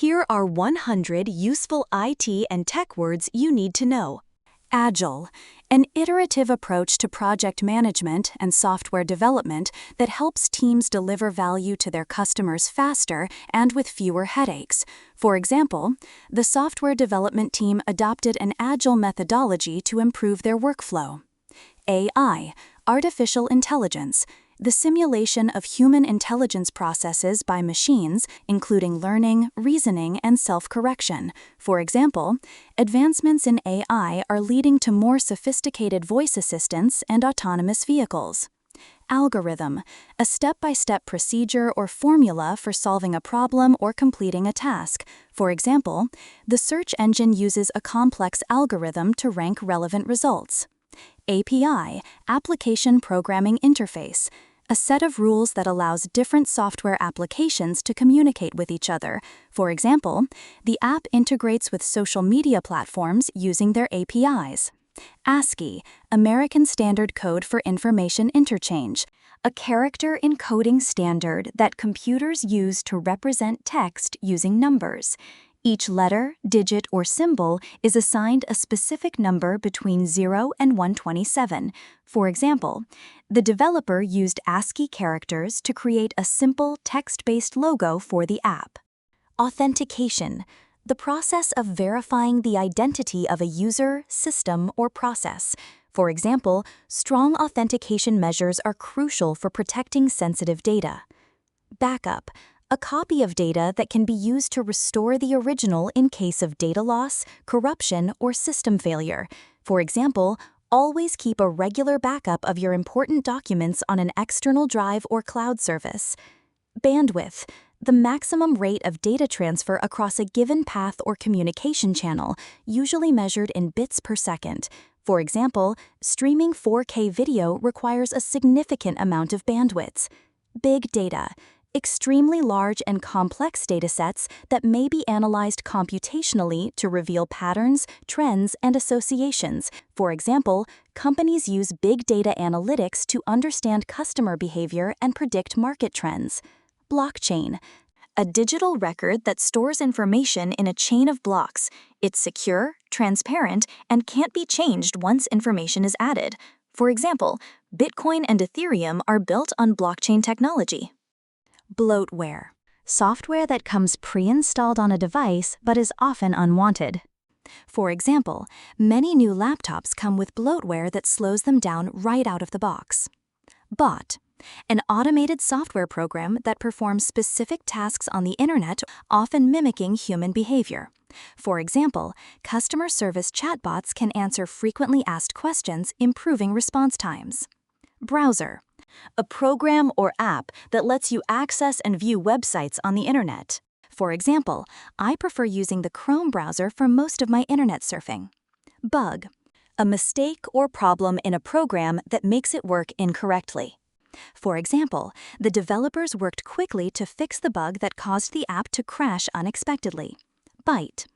Here are 100 useful IT and tech words you need to know. Agile, an iterative approach to project management and software development that helps teams deliver value to their customers faster and with fewer headaches. For example, the software development team adopted an agile methodology to improve their workflow. AI, artificial intelligence, the simulation of human intelligence processes by machines, including learning, reasoning, and self-correction. For example, advancements in AI are leading to more sophisticated voice assistants and autonomous vehicles. Algorithm, a step-by-step procedure or formula for solving a problem or completing a task. For example, the search engine uses a complex algorithm to rank relevant results. API, Application Programming Interface, a set of rules that allows different software applications to communicate with each other. For example, the app integrates with social media platforms using their APIs. ASCII, American Standard Code for Information Interchange, a character encoding standard that computers use to represent text using numbers. Each letter, digit, or symbol is assigned a specific number between 0 and 127. For example, the developer used ASCII characters to create a simple text-based logo for the app. Authentication, the process of verifying the identity of a user, system, or process. For example, strong authentication measures are crucial for protecting sensitive data. Backup, a copy of data that can be used to restore the original in case of data loss, corruption, or system failure. For example, always keep a regular backup of your important documents on an external drive or cloud service. Bandwidth, the maximum rate of data transfer across a given path or communication channel, usually measured in bits per second. For example, streaming 4K video requires a significant amount of bandwidth. Big data, extremely large and complex datasets that may be analyzed computationally to reveal patterns, trends, and associations. For example, companies use big data analytics to understand customer behavior and predict market trends. Blockchain, a digital record that stores information in a chain of blocks. It's secure, transparent, and can't be changed once information is added. For example, Bitcoin and Ethereum are built on blockchain technology. Bloatware, software that comes pre-installed on a device but is often unwanted. For example, many new laptops come with bloatware that slows them down right out of the box. Bot, an automated software program that performs specific tasks on the internet, often mimicking human behavior. For example, customer service chatbots can answer frequently asked questions, improving response times. Browser, a program or app that lets you access and view websites on the internet. For example, I prefer using the Chrome browser for most of my internet surfing. Bug, a mistake or problem in a program that makes it work incorrectly. For example, the developers worked quickly to fix the bug that caused the app to crash unexpectedly. Byte,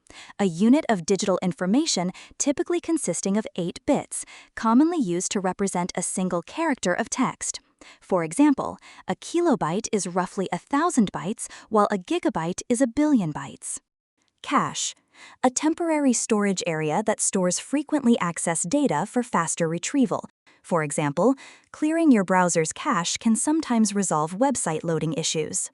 a unit of digital information typically consisting of 8 bits, commonly used to represent a single character of text. For example, a kilobyte is roughly 1,000 bytes, while a gigabyte is 1,000,000,000 bytes. Cache, a temporary storage area that stores frequently accessed data for faster retrieval. For example, clearing your browser's cache can sometimes resolve website loading issues.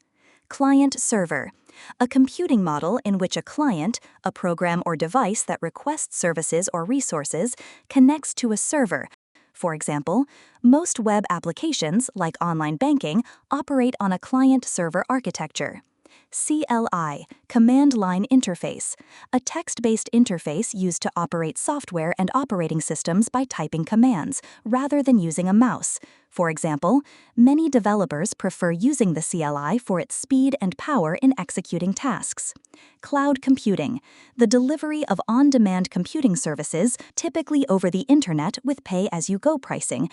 Client-server, a computing model in which a client, a program or device that requests services or resources, connects to a server. For example, most web applications, like online banking, operate on a client-server architecture. CLI, Command Line Interface, a text-based interface used to operate software and operating systems by typing commands, rather than using a mouse. For example, many developers prefer using the CLI for its speed and power in executing tasks. Cloud computing, the delivery of on-demand computing services, typically over the internet with pay-as-you-go pricing.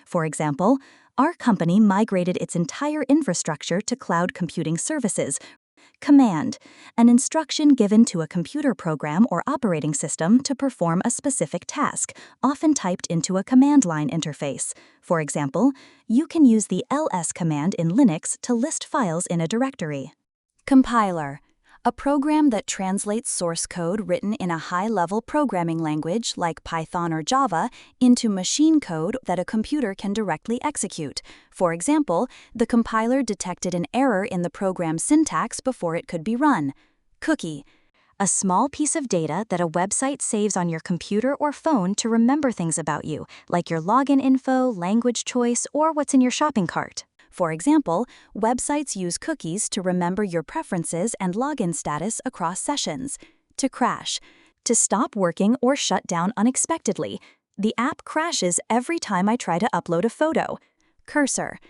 For example, our company migrated its entire infrastructure to cloud computing services. Command, an instruction given to a computer program or operating system to perform a specific task, often typed into a command line interface. For example, you can use the ls command in Linux to list files in a directory. Compiler, A program that translates source code written in a high-level programming language like Python or Java into machine code that a computer can directly execute. For example, the compiler detected an error in the program's syntax before it could be run. Cookie. A small piece of data that a website saves on your computer or phone to remember things about you, like your login info, language choice, or what's in your shopping cart. For example, websites use cookies to remember your preferences and login status across sessions. To crash. To stop working or shut down unexpectedly. The app crashes every time I try to upload a photo. Cursor.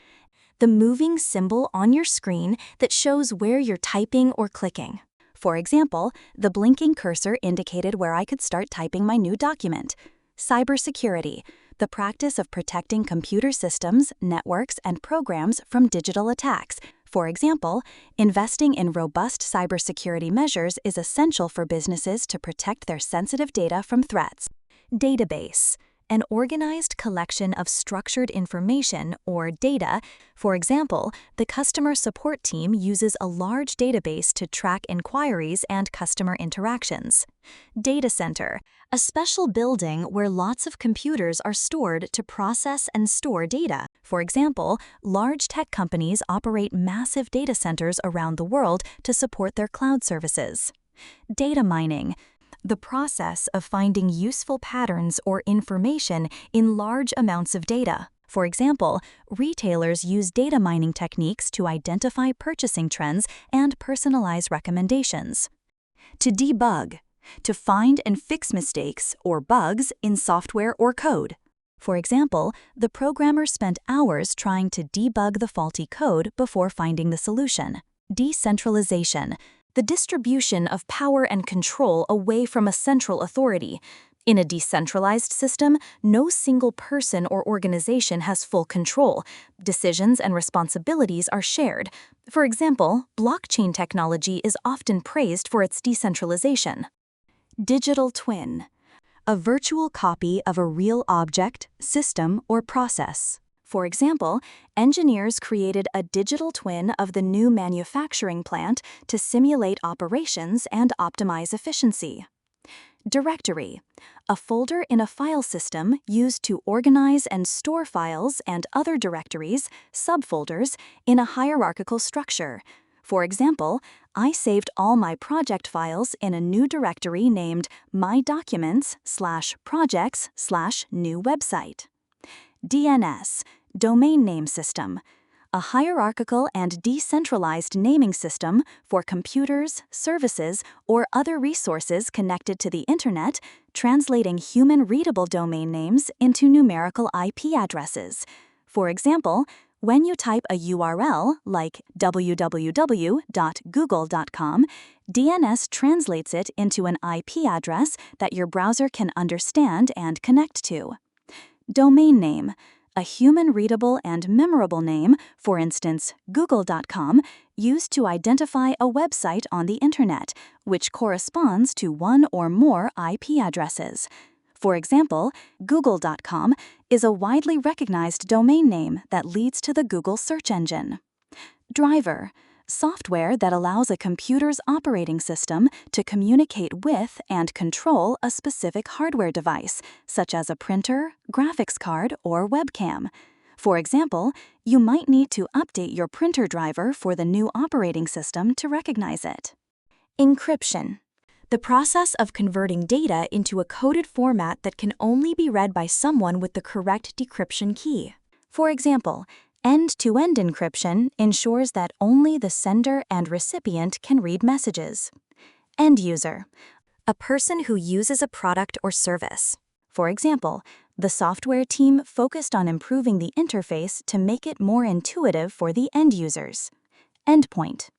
The moving symbol on your screen that shows where you're typing or clicking. For example, the blinking cursor indicated where I could start typing my new document. Cybersecurity. The practice of protecting computer systems, networks, and programs from digital attacks. For example, investing in robust cybersecurity measures is essential for businesses to protect their sensitive data from threats. Database. An organized collection of structured information, or data. For example, the customer support team uses a large database to track inquiries and customer interactions. Data center. A special building where lots of computers are stored to process and store data. For example, large tech companies operate massive data centers around the world to support their cloud services. Data mining. The process of finding useful patterns or information in large amounts of data. For example, retailers use data mining techniques to identify purchasing trends and personalize recommendations. To debug. To find and fix mistakes or bugs in software or code. For example, the programmer spent hours trying to debug the faulty code before finding the solution. Decentralization. The distribution of power and control away from a central authority. In a decentralized system, no single person or organization has full control. Decisions and responsibilities are shared. For example, blockchain technology is often praised for its decentralization. Digital twin. A virtual copy of a real object, system, or process. For example, engineers created a digital twin of the new manufacturing plant to simulate operations and optimize efficiency. Directory. A folder in a file system used to organize and store files and other directories, subfolders, in a hierarchical structure. For example, I saved all my project files in a new directory named mydocuments/projects/new website. DNS. Domain name system. A hierarchical and decentralized naming system for computers, services, or other resources connected to the Internet, translating human-readable domain names into numerical IP addresses. For example, when you type a URL like www.google.com, DNS translates it into an IP address that your browser can understand and connect to. Domain name. A human-readable and memorable name, for instance, google.com, used to identify a website on the Internet, which corresponds to one or more IP addresses. For example, google.com is a widely recognized domain name that leads to the Google search engine. Driver. Software that allows a computer's operating system to communicate with and control a specific hardware device, such as a printer, graphics card, or webcam. For example, you might need to update your printer driver for the new operating system to recognize it. Encryption. The process of converting data into a coded format that can only be read by someone with the correct decryption key. For example, end-to-end encryption ensures that only the sender and recipient can read messages. End user. A person who uses a product or service. For example, the software team focused on improving the interface to make it more intuitive for the end users. Endpoint.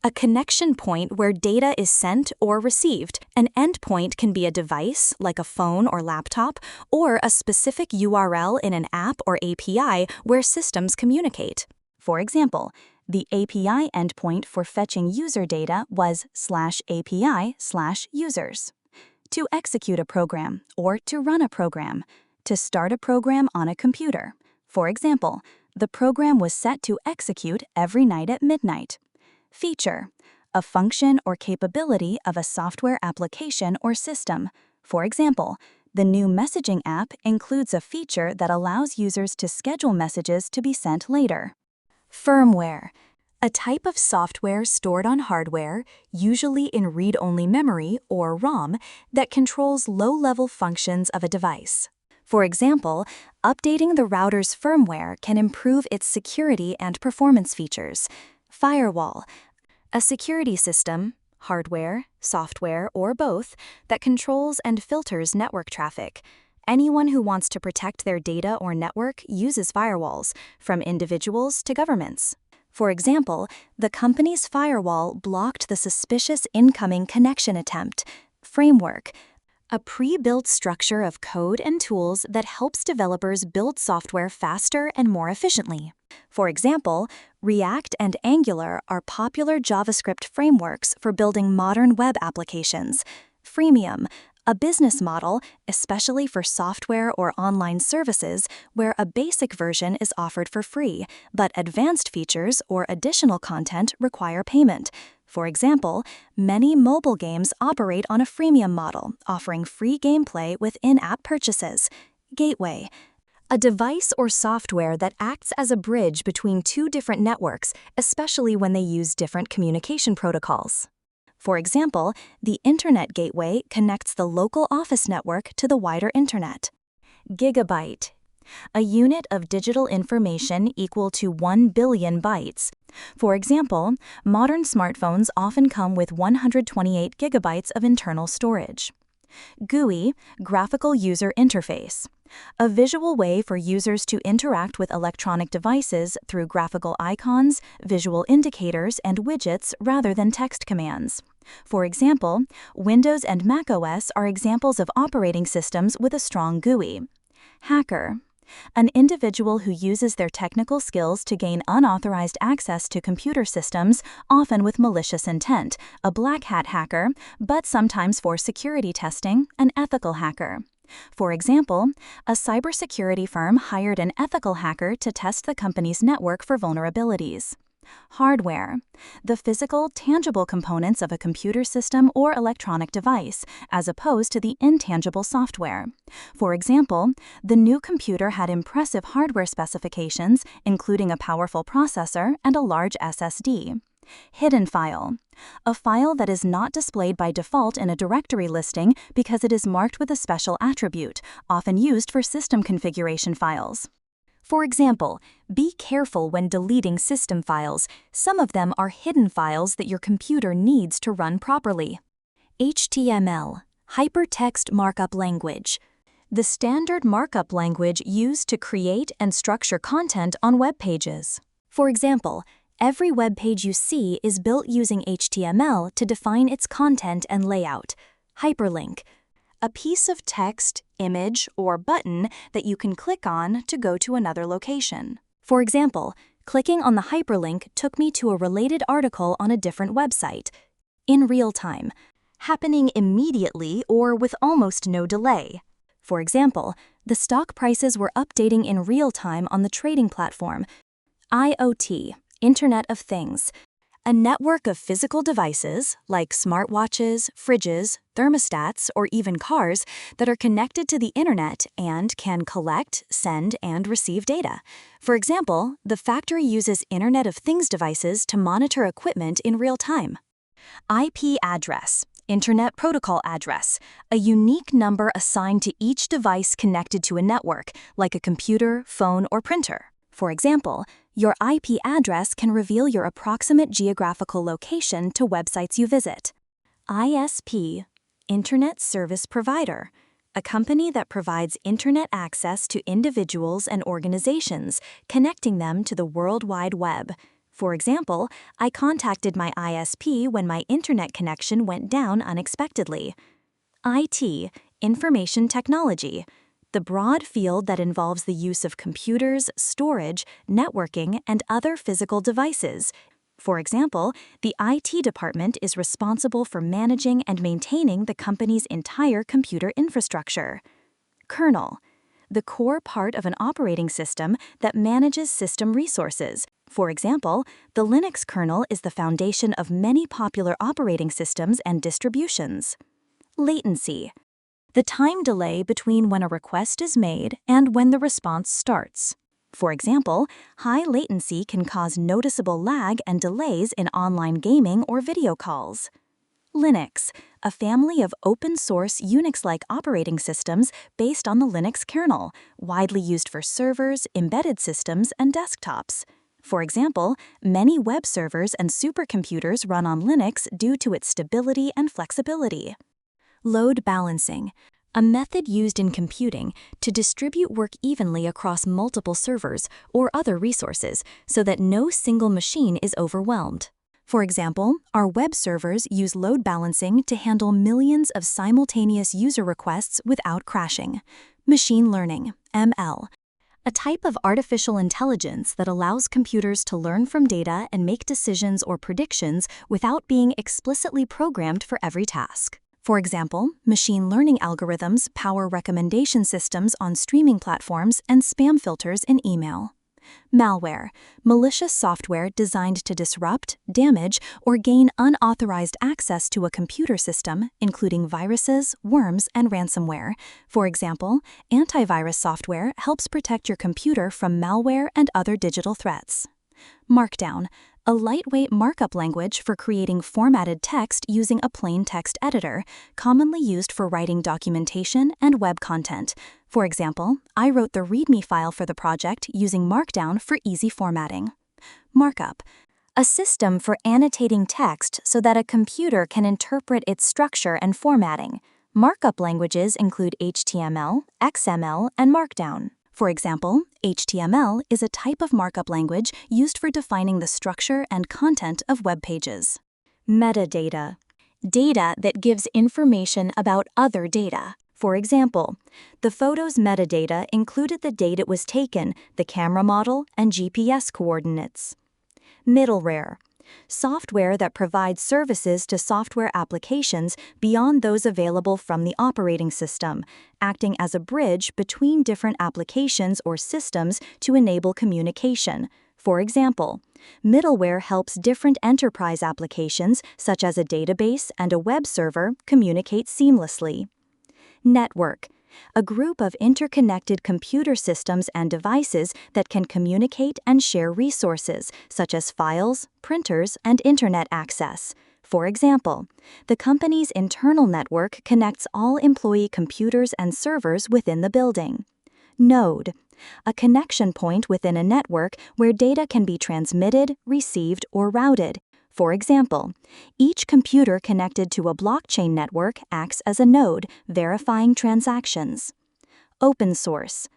A connection point where data is sent or received. An endpoint can be a device, like a phone or laptop, or a specific URL in an app or API where systems communicate. For example, the API endpoint for fetching user data was /API/users. To execute a program or to run a program. To start a program on a computer. For example, the program was set to execute every night at midnight. Feature. a function or capability of a software application or system. For example, the new messaging app includes a feature that allows users to schedule messages to be sent later. Firmware, a type of software stored on hardware, usually in read-only memory or ROM, that controls low-level functions of a device. For example, updating the router's firmware can improve its security and performance features. Firewall, a security system, hardware, software, or both, that controls and filters network traffic. Anyone who wants to protect their data or network uses firewalls, from individuals to governments. For example, the company's firewall blocked the suspicious incoming connection attempt. Framework, a pre-built structure of code and tools that helps developers build software faster and more efficiently. For example, React and Angular are popular JavaScript frameworks for building modern web applications. Freemium, a business model, especially for software or online services, where a basic version is offered for free, but advanced features or additional content require payment. For example, many mobile games operate on a freemium model, offering free gameplay with in-app purchases. Gateway, a device or software that acts as a bridge between two different networks, especially when they use different communication protocols. For example, the Internet Gateway connects the local office network to the wider Internet. Gigabyte, a unit of digital information equal to 1 billion bytes. For example, modern smartphones often come with 128 gigabytes of internal storage. GUI, Graphical User Interface, a visual way for users to interact with electronic devices through graphical icons, visual indicators, and widgets rather than text commands. For example, Windows and macOS are examples of operating systems with a strong GUI. Hacker, an individual who uses their technical skills to gain unauthorized access to computer systems, often with malicious intent, a black hat hacker, but sometimes for security testing, an ethical hacker. For example, a cybersecurity firm hired an ethical hacker to test the company's network for vulnerabilities. Hardware, the physical, tangible components of a computer system or electronic device, as opposed to the intangible software. For example, the new computer had impressive hardware specifications, including a powerful processor and a large SSD. Hidden file, a file that is not displayed by default in a directory listing because it is marked with a special attribute, often used for system configuration files. For example, be careful when deleting system files. Some of them are hidden files that your computer needs to run properly. HTML, Hypertext Markup Language, the standard markup language used to create and structure content on web pages. For example, every web page you see is built using HTML to define its content and layout. Hyperlink, a piece of text, image, or button that you can click on to go to another location. For example, clicking on the hyperlink took me to a related article on a different website. In real time, happening immediately or with almost no delay. For example, the stock prices were updating in real time on the trading platform. IoT, Internet of Things, a network of physical devices, like smartwatches, fridges, thermostats, or even cars, that are connected to the internet and can collect, send, and receive data. For example, the factory uses Internet of Things devices to monitor equipment in real time. IP address, Internet Protocol address, a unique number assigned to each device connected to a network, like a computer, phone, or printer. For example, your IP address can reveal your approximate geographical location to websites you visit. ISP, Internet Service Provider, a company that provides internet access to individuals and organizations, connecting them to the World Wide Web. For example, I contacted my ISP when my internet connection went down unexpectedly. IT, Information Technology, the broad field that involves the use of computers, storage, networking, and other physical devices. For example, the IT department is responsible for managing and maintaining the company's entire computer infrastructure. Kernel, the core part of an operating system that manages system resources. For example, the Linux kernel is the foundation of many popular operating systems and distributions. Latency. The time delay between when a request is made and when the response starts. For example, high latency can cause noticeable lag and delays in online gaming or video calls. Linux, a family of open-source Unix-like operating systems based on the Linux kernel, widely used for servers, embedded systems, and desktops. For example, many web servers and supercomputers run on Linux due to its stability and flexibility. Load balancing, a method used in computing to distribute work evenly across multiple servers or other resources so that no single machine is overwhelmed. For example, our web servers use load balancing to handle millions of simultaneous user requests without crashing. Machine learning, ML, a type of artificial intelligence that allows computers to learn from data and make decisions or predictions without being explicitly programmed for every task. For example, machine learning algorithms power recommendation systems on streaming platforms and spam filters in email. Malware, malicious software designed to disrupt, damage, or gain unauthorized access to a computer system, including viruses, worms, and ransomware. For example, antivirus software helps protect your computer from malware and other digital threats. Markdown, a lightweight markup language for creating formatted text using a plain text editor, commonly used for writing documentation and web content. For example, I wrote the README file for the project using Markdown for easy formatting. Markup, a system for annotating text so that a computer can interpret its structure and formatting. Markup languages include HTML, XML, and Markdown. For example, HTML is a type of markup language used for defining the structure and content of web pages. Metadata, data that gives information about other data. For example, the photo's metadata included the date it was taken, the camera model, and GPS coordinates. Middleware, software that provides services to software applications beyond those available from the operating system, acting as a bridge between different applications or systems to enable communication. For example, middleware helps different enterprise applications, such as a database and a web server, communicate seamlessly. Network, a group of interconnected computer systems and devices that can communicate and share resources, such as files, printers, and internet access. For example, the company's internal network connects all employee computers and servers within the building. Node, a connection point within a network where data can be transmitted, received, or routed. For example, each computer connected to a blockchain network acts as a node, verifying transactions. Open source,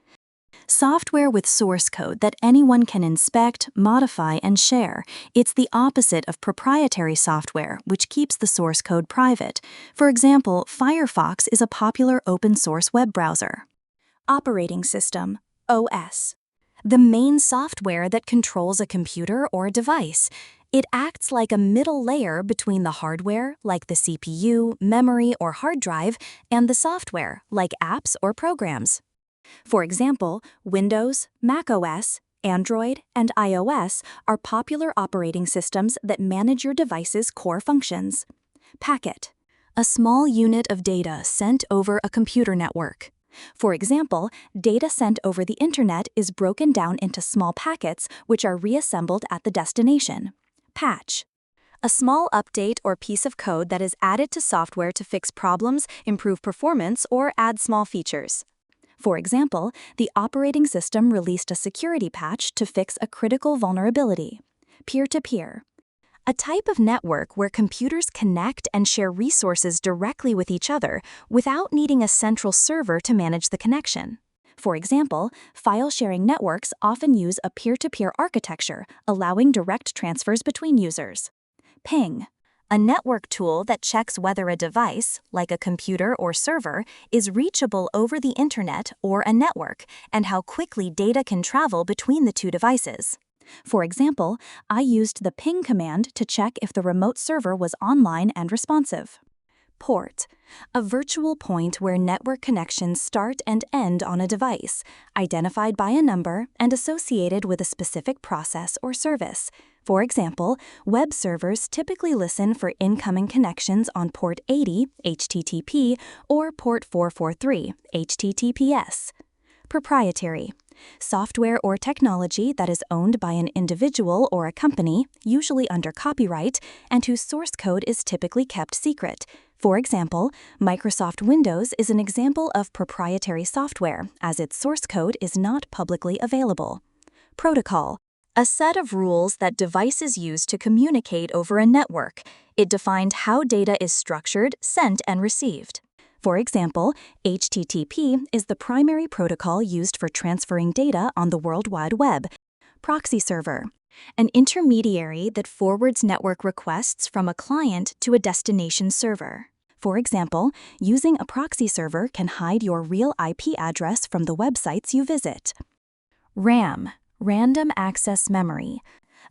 software with source code that anyone can inspect, modify, and share. It's the opposite of proprietary software, which keeps the source code private. For example, Firefox is a popular open-source web browser. Operating system, OS, the main software that controls a computer or device. It acts like a middle layer between the hardware, like the CPU, memory, or hard drive, and the software, like apps or programs. For example, Windows, macOS, Android, and iOS are popular operating systems that manage your device's core functions. Packet, a small unit of data sent over a computer network. For example, data sent over the internet is broken down into small packets which are reassembled at the destination. Patch, a small update or piece of code that is added to software to fix problems, improve performance, or add small features. For example, the operating system released a security patch to fix a critical vulnerability. Peer-to-peer, a type of network where computers connect and share resources directly with each other without needing a central server to manage the connection. For example, file-sharing networks often use a peer-to-peer architecture, allowing direct transfers between users. Ping, a network tool that checks whether a device, like a computer or server, is reachable over the internet or a network, and how quickly data can travel between the two devices. For example, I used the ping command to check if the remote server was online and responsive. Port, a virtual point where network connections start and end on a device, identified by a number and associated with a specific process or service. For example, web servers typically listen for incoming connections on port 80, HTTP, or port 443, HTTPS. Proprietary, software or technology that is owned by an individual or a company, usually under copyright, and whose source code is typically kept secret. For example, Microsoft Windows is an example of proprietary software, as its source code is not publicly available. Protocol, a set of rules that devices use to communicate over a network. It defined how data is structured, sent, and received. For example, HTTP is the primary protocol used for transferring data on the World Wide Web. Proxy server, an intermediary that forwards network requests from a client to a destination server. For example, using a proxy server can hide your real IP address from the websites you visit. RAM, random access memory,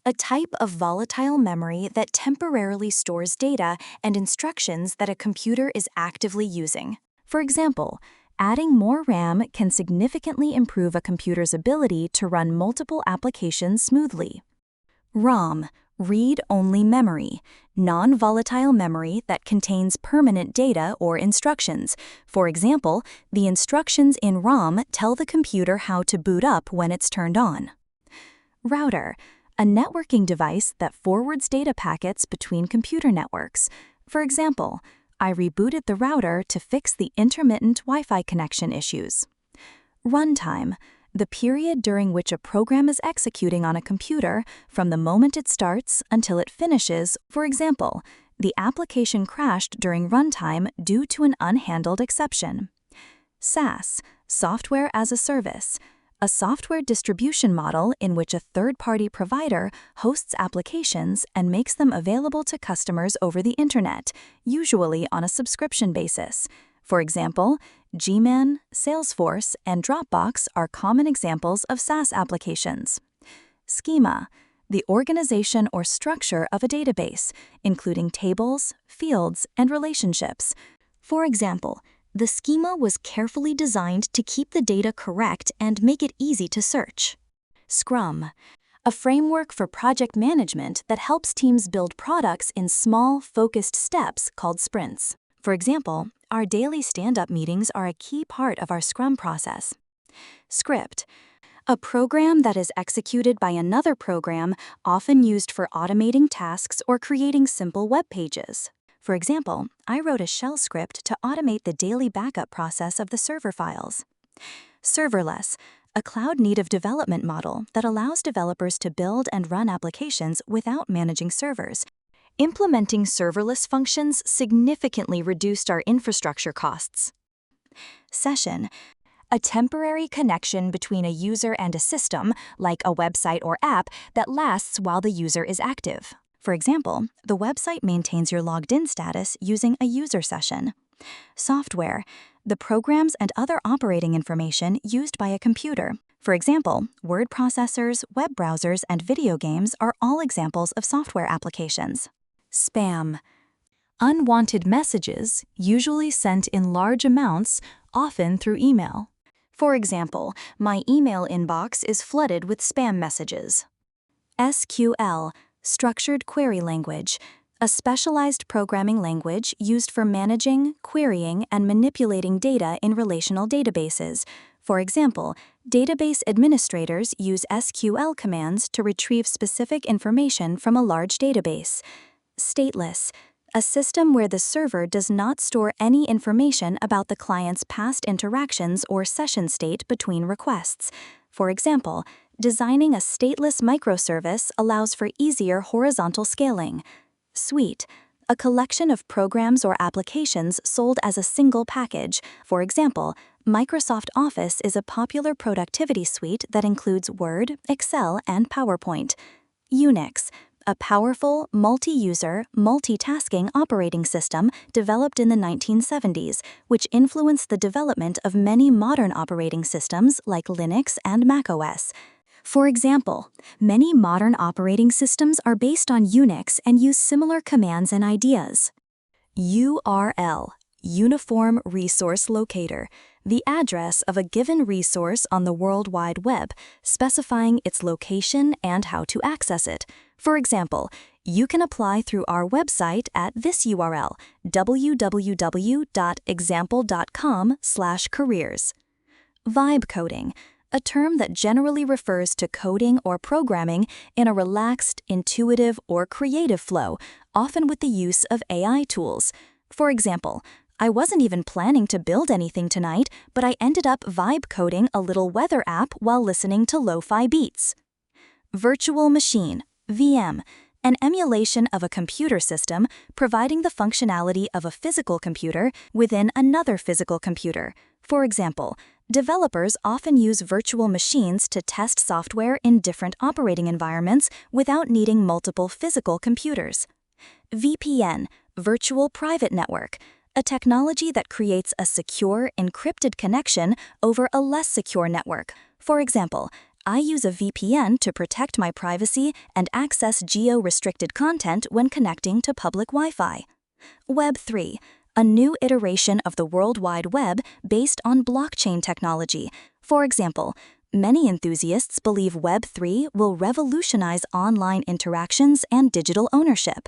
a type of volatile memory that temporarily stores data and instructions that a computer is actively using. For example, adding more RAM can significantly improve a computer's ability to run multiple applications smoothly. ROM, read-only memory, non-volatile memory that contains permanent data or instructions. For example, the instructions in ROM tell the computer how to boot up when it's turned on. Router, a networking device that forwards data packets between computer networks. For example, I rebooted the router to fix the intermittent Wi-Fi connection issues. Runtime, the period during which a program is executing on a computer from the moment it starts until it finishes. For example, the application crashed during runtime due to an unhandled exception. SaaS, software as a service, a software distribution model in which a third-party provider hosts applications and makes them available to customers over the internet, usually on a subscription basis. For example, Gman, Salesforce, and Dropbox are common examples of SaaS applications. Schema, the organization or structure of a database, including tables, fields, and relationships. For example, the schema was carefully designed to keep the data correct and make it easy to search. Scrum, a framework for project management that helps teams build products in small, focused steps called sprints. For example, our daily stand-up meetings are a key part of our Scrum process. Script, a program that is executed by another program, often used for automating tasks or creating simple web pages. For example, I wrote a shell script to automate the daily backup process of the server files. Serverless, a cloud-native development model that allows developers to build and run applications without managing servers. Implementing serverless functions significantly reduced our infrastructure costs. Session, a temporary connection between a user and a system, like a website or app, that lasts while the user is active. For example, the website maintains your logged-in status using a user session. Software, the programs and other operating information used by a computer. For example, word processors, web browsers, and video games are all examples of software applications. Spam, unwanted messages, usually sent in large amounts, often through email. For example, my email inbox is flooded with spam messages. SQL, structured query language, a specialized programming language used for managing, querying, and manipulating data in relational databases. For example, database administrators use SQL commands to retrieve specific information from a large database. Stateless, a system where the server does not store any information about the client's past interactions or session state between requests. For example, designing a stateless microservice allows for easier horizontal scaling. Suite, a collection of programs or applications sold as a single package. For example, Microsoft Office is a popular productivity suite that includes Word, Excel, and PowerPoint. Unix, a powerful, multi-user, multitasking operating system developed in the 1970s, which influenced the development of many modern operating systems like Linux and macOS. For example, many modern operating systems are based on Unix and use similar commands and ideas. URL, Uniform Resource Locator, the address of a given resource on the World Wide Web, specifying its location and how to access it. For example, you can apply through our website at this URL, www.example.com/careers. Vibe coding, a term that generally refers to coding or programming in a relaxed, intuitive, or creative flow, often with the use of AI tools. For example, I wasn't even planning to build anything tonight, but I ended up vibe coding a little weather app while listening to lo-fi beats. Virtual machine, VM, an emulation of a computer system providing the functionality of a physical computer within another physical computer. For example, developers often use virtual machines to test software in different operating environments without needing multiple physical computers. VPN, Virtual Private Network, a technology that creates a secure, encrypted connection over a less secure network. For example, I use a VPN to protect my privacy and access geo-restricted content when connecting to public Wi-Fi. Web3, a new iteration of the World Wide Web based on blockchain technology. For example, many enthusiasts believe Web3 will revolutionize online interactions and digital ownership.